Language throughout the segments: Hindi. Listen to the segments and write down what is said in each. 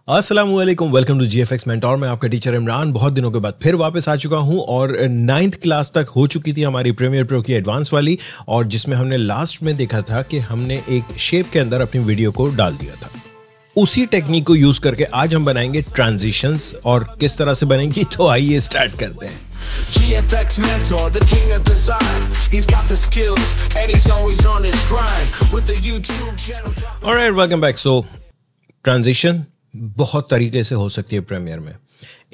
अस्सलामुअलैकुम, वेलकम टू जीएफएक्स मेंटोर। मैं आपका टीचर इमरान बहुत दिनों के बाद फिर वापस आ चुका हूं और 9th क्लास तक हो चुकी थी हमारी प्रीमियर प्रो की एडवांस वाली, और जिसमें हमने लास्ट में देखा था कि हमने एक शेप के अंदर अपनी वीडियो को डाल दिया था। उसी टेक्निक को यूज करके आज हम बनाएंगे ट्रांजिशंस, और किस तरह से बनेंगी तो आइए स्टार्ट करते हैं। GFX mentor, the king of design. He's got the skills and he's always on his grind with the YouTube channel. Alright, welcome back. So, transition बहुत तरीके से हो सकती है प्रीमियर में।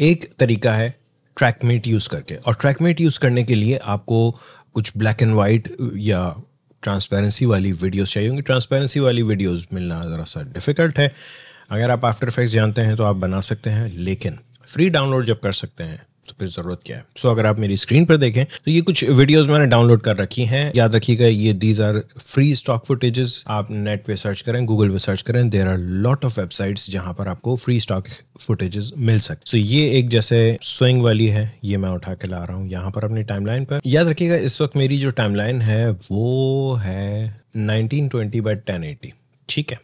एक तरीका है ट्रैकमेट यूज़ करके, और ट्रैकमेट यूज़ करने के लिए आपको कुछ ब्लैक एंड वाइट या ट्रांसपेरेंसी वाली वीडियोस चाहिए होंगी। ट्रांसपेरेंसी वाली वीडियोस मिलना ज़रा सा डिफ़िकल्ट है। अगर आप आफ्टर इफेक्ट्स जानते हैं तो आप बना सकते हैं, लेकिन फ्री डाउनलोड जब कर सकते हैं तो फिर ज़रूरत क्या है। सो अगर आप मेरी स्क्रीन पर देखें तो ये कुछ वीडियोस मैंने डाउनलोड कर रखी हैं। याद रखिएगा, ये these are free stock footages. आप नेट पे सर्च करें, गूगल पे सर्च करें, there are lot of websites जहां पर आपको फ्री स्टॉक फुटेजेस मिल सकते। सो ये एक जैसे स्विंग वाली है, ये मैं उठा के ला रहा हूँ यहाँ पर अपनी टाइमलाइन पर। याद रखिएगा, इस वक्त मेरी जो टाइमलाइन है वो है 1920x1080, ठीक है,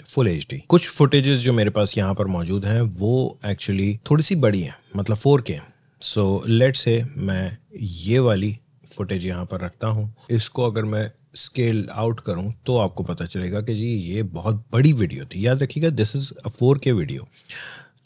फुल HD। कुछ फुटेजेस जो मेरे पास यहाँ पर मौजूद हैं वो एक्चुअली थोड़ी सी बड़ी हैं, मतलब 4K। सो लेट्स से मैं ये वाली फुटेज यहाँ पर रखता हूँ। इसको अगर मैं स्केल आउट करूँ तो आपको पता चलेगा कि जी ये बहुत बड़ी वीडियो थी। याद रखिएगा, this is a 4K video.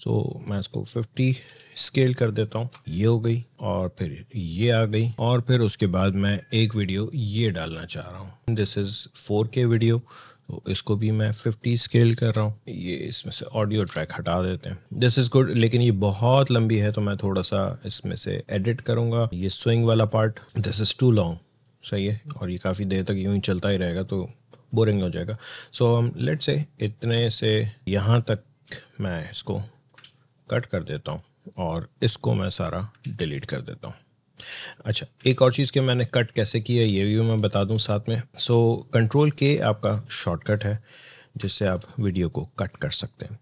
तो मैं इसको 50 स्केल कर देता हूँ, ये हो गई, और फिर ये आ गई, और फिर उसके बाद मैं एक वीडियो ये डालना चाह रहा हूँ। दिस इज़ 4K वीडियो, तो इसको भी मैं 50 स्केल कर रहा हूँ। ये इसमें से ऑडियो ट्रैक हटा देते हैं। दिस इज़ गुड, लेकिन ये बहुत लंबी है तो मैं थोड़ा सा इसमें से एडिट करूँगा। ये स्विंग वाला part, this is too long, सही है, और ये काफ़ी देर तक यूँ ही चलता ही रहेगा तो बोरिंग हो जाएगा। सो हम लेट्स से इतने से यहाँ तक मैं इसको कट कर देता हूँ और इसको मैं सारा डिलीट कर देता हूँ। अच्छा, एक और चीज़ कि मैंने कट कैसे किया ये भी मैं बता दूं साथ में। सो Ctrl+K आपका शॉर्टकट है जिससे आप वीडियो को कट कर सकते हैं,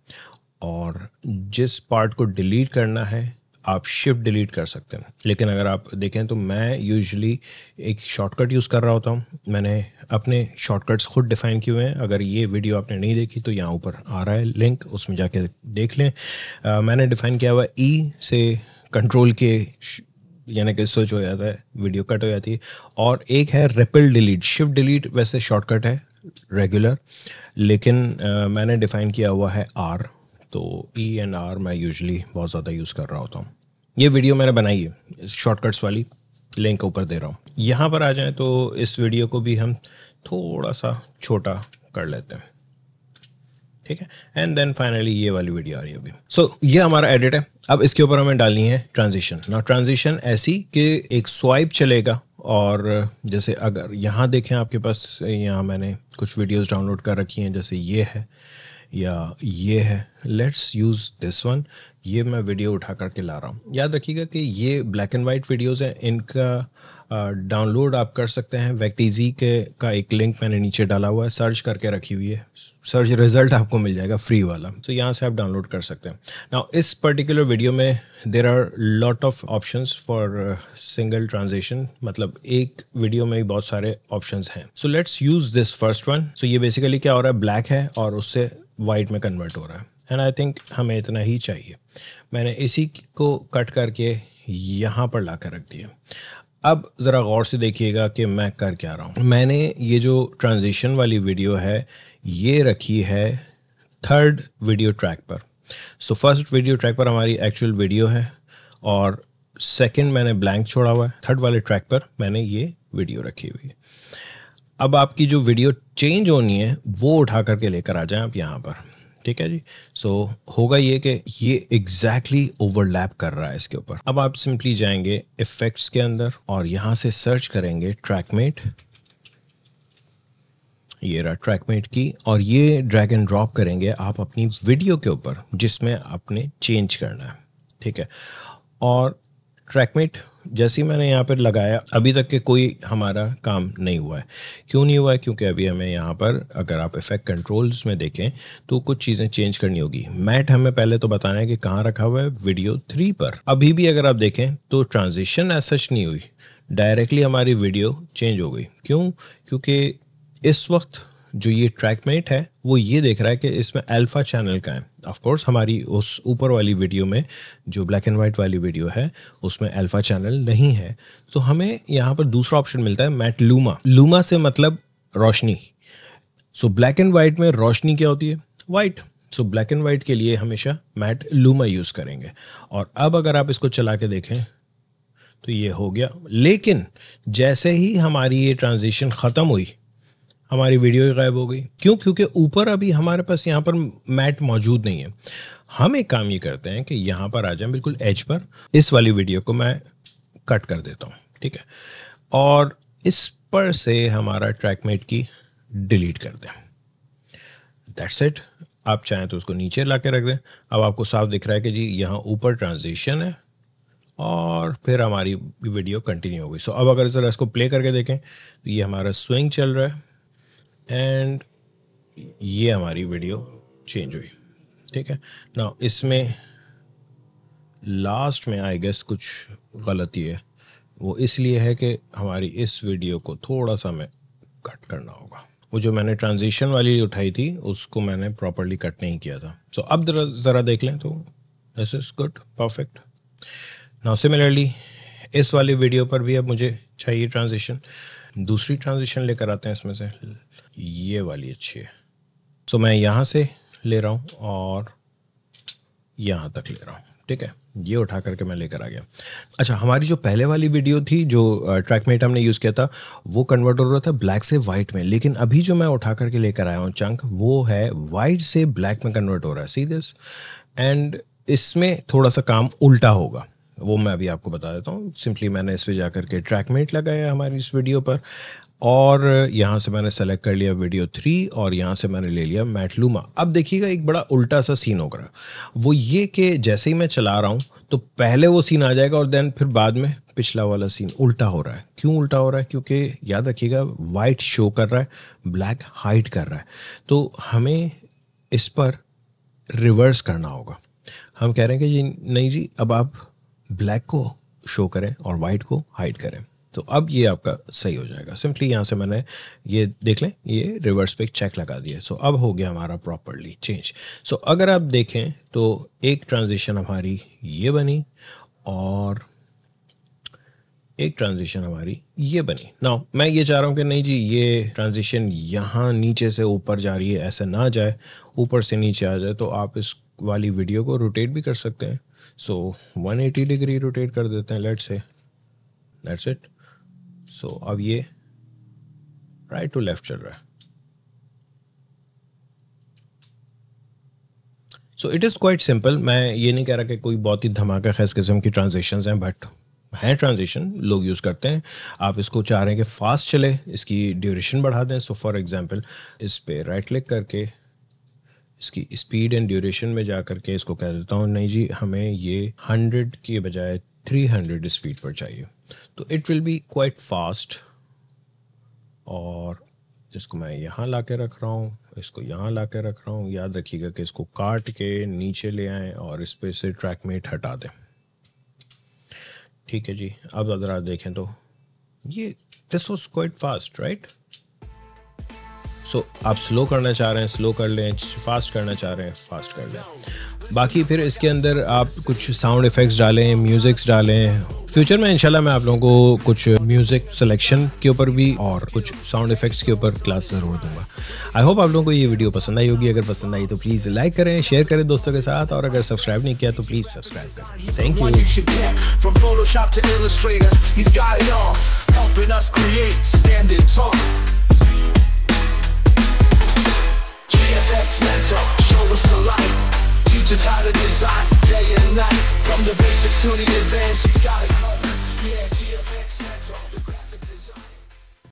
और जिस पार्ट को डिलीट करना है आप शिफ्ट डिलीट कर सकते हैं। लेकिन अगर आप देखें तो मैं यूजुअली एक शॉर्टकट यूज़ कर रहा होता हूँ। मैंने अपने शॉर्टकट्स खुद डिफ़ाइन किए हुए हैं। अगर ये वीडियो आपने नहीं देखी तो यहाँ ऊपर आ रहा है लिंक, उसमें जाके देख लें। मैंने डिफ़ाइन किया हुआ E से Ctrl+K, यानी कि स्विच हो जाता है, वीडियो कट हो जाती है। और एक है रिपल डिलीट। शिफ्ट डिलीट वैसे शॉर्टकट है रेगुलर, लेकिन मैंने डिफ़ाइन किया हुआ है R, तो E एंड R मैं यूजुअली बहुत ज़्यादा यूज़ कर रहा होता हूँ। ये वीडियो मैंने बनाई है शॉर्टकट्स वाली, लिंक ऊपर दे रहा हूँ। यहाँ पर आ जाएं तो इस वीडियो को भी हम थोड़ा सा छोटा कर लेते हैं, ठीक है, एंड देन फाइनली ये वाली वीडियो आ रही है अभी। सो ये हमारा एडिट है। अब इसके ऊपर हमें डालनी है ट्रांजिशन। ना ट्रांजिशन ऐसी कि एक स्वाइप चलेगा, और जैसे अगर यहाँ देखें आपके पास, यहाँ मैंने कुछ वीडियोस डाउनलोड कर रखी हैं, जैसे ये है या ये है। Let's use this one. ये मैं वीडियो उठा करके ला रहा हूँ। याद रखिएगा कि ये ब्लैक एंड वाइट वीडियोस हैं, इनका डाउनलोड आप कर सकते हैं। वेक्टीजी के का एक लिंक मैंने नीचे डाला हुआ है, सर्च करके रखी हुई है, सर्च रिजल्ट आपको मिल जाएगा फ्री वाला, तो यहाँ से आप डाउनलोड कर सकते हैं। नाउ इस पर्टिकुलर वीडियो में there are lot of options for single transition, मतलब एक वीडियो में ही बहुत सारे ऑप्शंस हैं। So let's use this first one. सो ये बेसिकली क्या हो रहा है, ब्लैक है और उससे वाइट में कन्वर्ट हो रहा है, एंड आई थिंक हमें इतना ही चाहिए। मैंने इसी को कट करके यहाँ पर ला कर रख दिया। अब ज़रा गौर से देखिएगा कि मैं कर क्या रहा हूँ। मैंने ये जो ट्रांजिशन वाली वीडियो है ये रखी है थर्ड वीडियो ट्रैक पर। सो फर्स्ट वीडियो ट्रैक पर हमारी एक्चुअल वीडियो है, और सेकंड मैंने ब्लैंक छोड़ा हुआ है। थर्ड वाले ट्रैक पर मैंने ये वीडियो रखी हुई है। अब आपकी जो वीडियो चेंज होनी है वो उठा करके लेकर आ जाएं आप यहाँ पर, ठीक है जी। सो होगा ये कि ये एग्जैक्टली ओवरलैप कर रहा है इसके ऊपर। अब आप सिंपली जाएंगे इफेक्ट्स के अंदर और यहाँ से सर्च करेंगे ट्रैकमेट, ये रहा ट्रैकमेट की, और ये ड्रैग एंड ड्रॉप करेंगे आप अपनी वीडियो के ऊपर जिसमें आपने चेंज करना है, ठीक है। और ट्रैकमेट जैसे ही मैंने यहाँ पर लगाया, अभी तक के कोई हमारा काम नहीं हुआ है। क्यों नहीं हुआ है? क्योंकि अभी हमें यहाँ पर अगर आप इफेक्ट कंट्रोल्स में देखें तो कुछ चीज़ें चेंज करनी होगी। मैट हमें पहले तो बताना है कि कहाँ रखा हुआ है, वीडियो 3 पर। अभी भी अगर आप देखें तो ट्रांजिशन एज सच नहीं हुई, डायरेक्टली हमारी वीडियो चेंज हो गई। क्यों? क्योंकि इस वक्त जो ये ट्रैकमेट है वो ये देख रहा है कि इसमें अल्फा चैनल का है। ऑफ कोर्स हमारी उस ऊपर वाली वीडियो में जो ब्लैक एंड वाइट वाली वीडियो है उसमें अल्फा चैनल नहीं है, तो हमें यहाँ पर दूसरा ऑप्शन मिलता है मैट लूमा। लूमा से मतलब रोशनी। सो ब्लैक एंड वाइट में रोशनी क्या होती है? White. So black and white के लिए हमेशा मैट लूमा यूज़ करेंगे। और अब अगर आप इसको चला के देखें तो ये हो गया, लेकिन जैसे ही हमारी ये ट्रांजिशन ख़त्म हुई हमारी वीडियो ही गायब हो गई। क्यों? क्योंकि ऊपर अभी हमारे पास यहाँ पर मैट मौजूद नहीं है। हम एक काम ये करते हैं कि यहाँ पर आ जाएं बिल्कुल एज पर, इस वाली वीडियो को मैं कट कर देता हूँ, ठीक है, और इस पर से हमारा ट्रैकमेट की डिलीट कर दें। That's it. आप चाहें तो उसको नीचे ला के रख दें। अब आपको साफ दिख रहा है कि जी यहाँ ऊपर ट्रांजिशन है और फिर हमारी वीडियो कंटिन्यू हो गई। सो अब अगर ज़रा इसको प्ले करके देखें तो ये हमारा स्विंग चल रहा है एंड ये हमारी वीडियो चेंज हुई, ठीक है ना। इसमें लास्ट में आई गेस कुछ गलती है, वो इसलिए है कि हमारी इस वीडियो को थोड़ा सा हमें कट करना होगा। वो जो मैंने ट्रांजिशन वाली उठाई थी उसको मैंने प्रॉपर्ली कट नहीं किया था। सो अब ज़रा देख लें तो this is good, perfect. Now similarly इस वाली वीडियो पर भी अब मुझे चाहिए ट्रांजिशन। दूसरी ट्रांजिशन लेकर आते हैं इसमें से, ये वाली अच्छी है। सो मैं यहाँ से ले रहा हूँ और यहाँ तक ले रहा हूँ, ठीक है। ये उठा करके मैं लेकर आ गया। अच्छा, हमारी जो पहले वाली वीडियो थी जो ट्रैकमेट हमने यूज़ किया था वो कन्वर्ट हो रहा था ब्लैक से वाइट में, लेकिन अभी जो मैं उठा करके लेकर आया हूँ चंक वो है वाइट से ब्लैक में कन्वर्ट हो रहा है। See this. एंड इसमें थोड़ा सा काम उल्टा होगा, वो मैं अभी आपको बता देता हूँ। सिंपली मैंने इस पर जा करके ट्रैकमेट लगाया हमारी इस वीडियो पर और यहाँ से मैंने सेलेक्ट कर लिया वीडियो 3 और यहाँ से मैंने ले लिया मैट लूमा। अब देखिएगा एक बड़ा उल्टा सा सीन होगा। वो ये कि जैसे ही मैं चला रहा हूँ तो पहले वो सीन आ जाएगा और देन फिर बाद में पिछला वाला सीन उल्टा हो रहा है। क्यों उल्टा हो रहा है? क्योंकि याद रखिएगा वाइट शो कर रहा है, ब्लैक हाइड कर रहा है। तो हमें इस पर रिवर्स करना होगा। हम कह रहे हैं कि जी नहीं जी, अब आप ब्लैक को शो करें और वाइट को हाइड करें। तो अब ये आपका सही हो जाएगा। सिंपली यहाँ से मैंने ये देख लें, ये रिवर्स पे चेक लगा दिया। सो अब हो गया हमारा प्रॉपरली चेंज। सो अगर आप देखें तो एक ट्रांजिशन हमारी ये बनी और एक ट्रांजिशन हमारी ये बनी। नाउ मैं ये चाह रहा हूँ कि नहीं जी ये ट्रांजिशन यहाँ नीचे से ऊपर जा रही है, ऐसे ना जाए, ऊपर से नीचे आ जाए। तो आप इस वाली वीडियो को रोटेट भी कर सकते हैं। सो 180 डिग्री रोटेट कर देते हैं, लेट्स से, दैट्स इट। सो अब ये राइट टू लेफ्ट चल रहा है। So it is quite simple. मैं ये नहीं कह रहा कि कोई बहुत ही धमाका खैस किस्म की ट्रांजिशंस हैं, बट हैं ट्रांजिशन, लोग यूज़ करते हैं। आप इसको चाह रहे हैं कि फास्ट चले, इसकी ड्यूरेशन बढ़ा दें। सो फॉर एग्जांपल इस पे राइट क्लिक करके इसकी स्पीड एंड ड्यूरेशन में जा करके इसको कह देता हूँ नहीं जी हमें ये 100 के बजाय 300 स्पीड पर चाहिए। तो it will be quite fast. और इसको मैं यहाँ ला के रख रहा हूँ, इसको यहाँ ला के रख रहा हूँ। याद रखिएगा कि इसको काट के नीचे ले आएँ और इस पे से ट्रैकमेट हटा दें, ठीक है जी। अब अगर आप देखें तो ये this was quite fast, right. So आप स्लो करना चाह रहे हैं स्लो कर लें, फास्ट करना चाह रहे हैं फास्ट कर लें। बाकी फिर इसके अंदर आप कुछ साउंड इफ़ेक्ट्स डालें, म्यूज़िक्स डालें। फ्यूचर में इंशाल्लाह मैं आप लोगों को कुछ म्यूज़िक सिलेक्शन के ऊपर भी और कुछ साउंड इफ़ेक्ट्स के ऊपर क्लास ज़रूर दूंगा। आई होप आप लोगों को ये वीडियो पसंद आई होगी। अगर पसंद आई तो प्लीज़ लाइक करें, शेयर करें दोस्तों के साथ, और अगर सब्सक्राइब नहीं किया तो प्लीज़ सब्सक्राइब करें। Thank you. Mentor, show us the light, teach us how to design day and night, from the basics to the